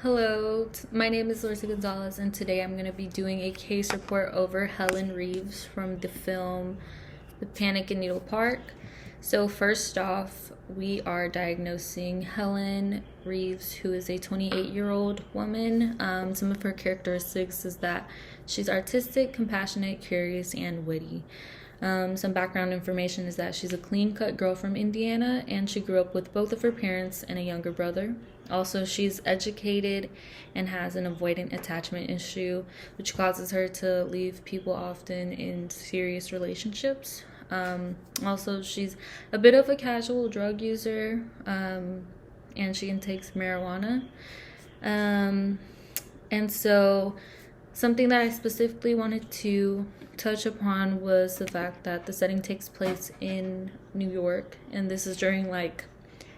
Hello, my name is Larissa Gonzalez, and today I'm going to be doing a case report over Helen Reeves from the film The Panic in Needle Park. So, first off, we are diagnosing Helen Reeves, who is a 28-year-old woman. Some of her characteristics is that she's artistic, compassionate, curious, and witty. Some background information is that she's a clean-cut girl from Indiana, and she grew up with both of her parents and a younger brother. Also, she's educated and has an avoidant attachment issue, which causes her to leave people often in serious relationships. Also, she's a bit of a casual drug user, and she intakes marijuana. And so, something that I specifically wanted to touch upon was the fact that the setting takes place in New York, and this is during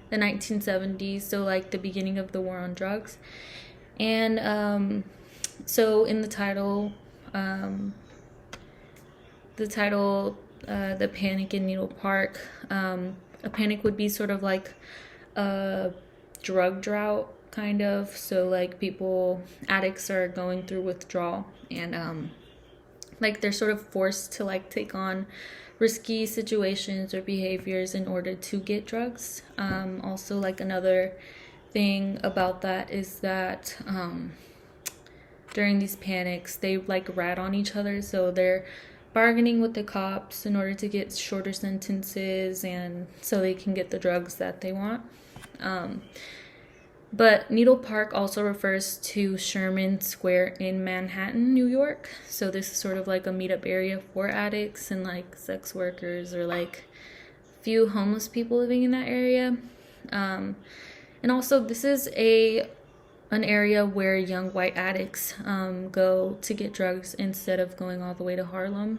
the 1970s, so the beginning of the war on drugs. And so in the title, The Panic in Needle Park, a panic would be sort of like a drug drought, kind of. So addicts are going through withdrawal, and they're sort of forced to take on risky situations or behaviors in order to get drugs. Also, another thing about that is that during these panics, they rat on each other, so they're bargaining with the cops in order to get shorter sentences and so they can get the drugs that they want. But Needle Park also refers to Sherman Square in Manhattan, New York. So this is sort of a meetup area for addicts and sex workers or few homeless people living in that area. And also this is an area where young white addicts go to get drugs instead of going all the way to Harlem.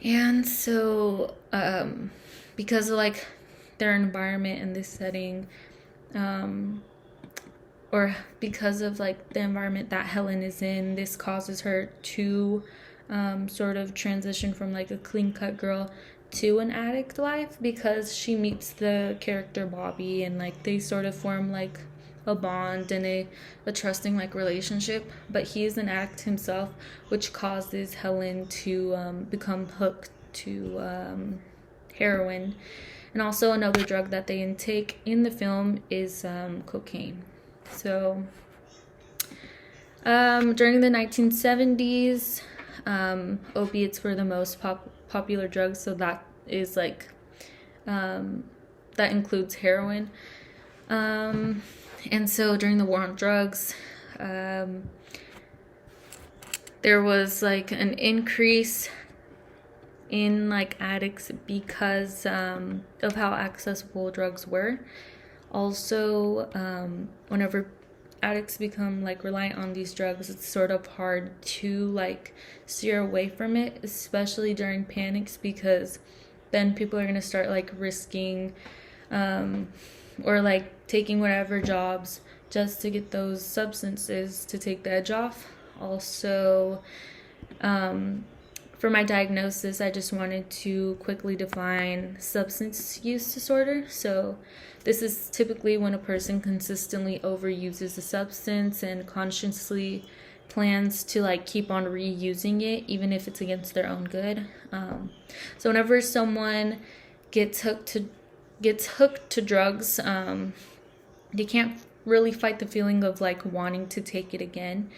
And so because of their environment in this setting, or because of the environment that Helen is in, this causes her to sort of transition from a clean cut girl to an addict life, because she meets the character Bobby and they sort of form a bond and a trusting relationship, but he is an addict himself, which causes Helen to become hooked to heroin. And also another drug that they intake in the film is cocaine. So during the 1970s, opiates were the most popular drugs, so that is that includes heroin. And so during the war on drugs, there was an increase in addicts because of how accessible drugs were. Also, whenever addicts become reliant on these drugs, it's sort of hard to steer away from it, especially during panics, because then people are going to start risking or taking whatever jobs just to get those substances to take the edge off. Also, for my diagnosis, I just wanted to quickly define substance use disorder. So this is typically when a person consistently overuses a substance and consciously plans to keep on reusing it, even if it's against their own good. So whenever someone gets hooked to drugs, they can't really fight the feeling of wanting to take it again,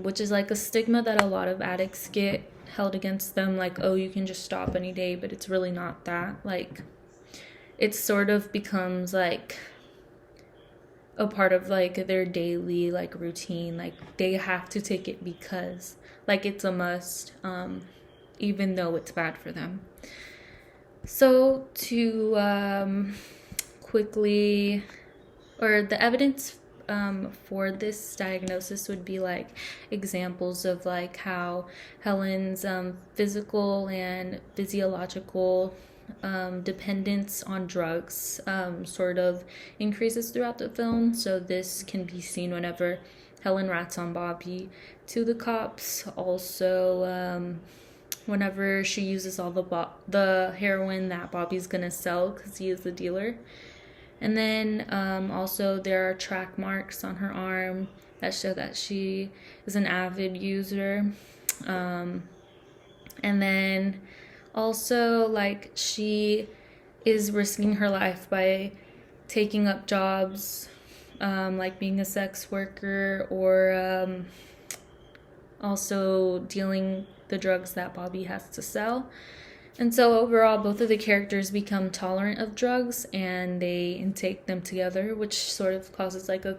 which is a stigma that a lot of addicts get held against them, oh, you can just stop any day, but it's really not that. It sort of becomes a part of their daily routine. They have to take it because it's a must, even though it's bad for them. So to quickly, or the evidence for this diagnosis would be examples of how Helen's physical and physiological dependence on drugs sort of increases throughout the film. So this can be seen whenever Helen rats on Bobby to the cops. Also, whenever she uses all the heroin that Bobby's gonna sell because he is the dealer. And then also there are track marks on her arm that show that she is an avid user. And then also, like, she is risking her life by taking up jobs, like being a sex worker, or also dealing the drugs that Bobby has to sell. And so overall, both of the characters become tolerant of drugs and they intake them together, which sort of causes like a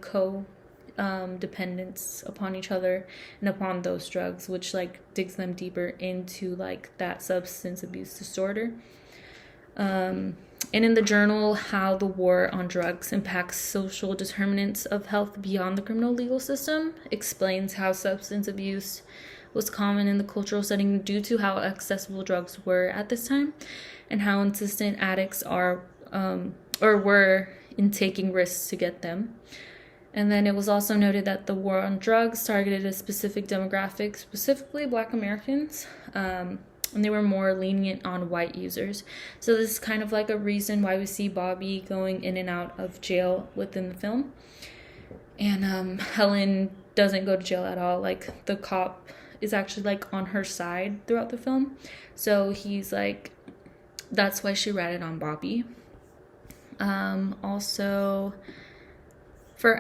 dependence upon each other and upon those drugs, which like digs them deeper into like that substance abuse disorder. And in the journal, How the War on Drugs Impacts Social Determinants of Health Beyond the Criminal Legal System, explains how substance abuse was common in the cultural setting due to how accessible drugs were at this time and how insistent addicts are or were in taking risks to get them. And then it was also noted that the war on drugs targeted a specific demographic, specifically Black Americans, and they were more lenient on white users. So this is kind of like a reason why we see Bobby going in and out of jail within the film. And Helen doesn't go to jail at all. Like, the cop is actually like on her side throughout the film. So he's like, that's why she ratted on Bobby. Also, for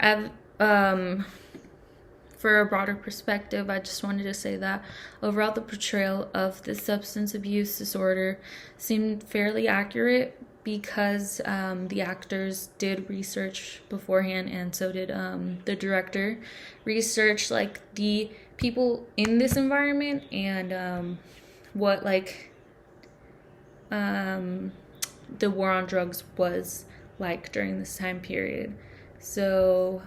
a broader perspective, I just wanted to say that overall the portrayal of the substance abuse disorder seemed fairly accurate because the actors did research beforehand, and so did the director research like the people in this environment and what like the war on drugs was like during this time period. So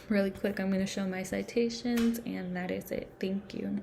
really quick, I'm going to show my citations, and that is it. Thank you.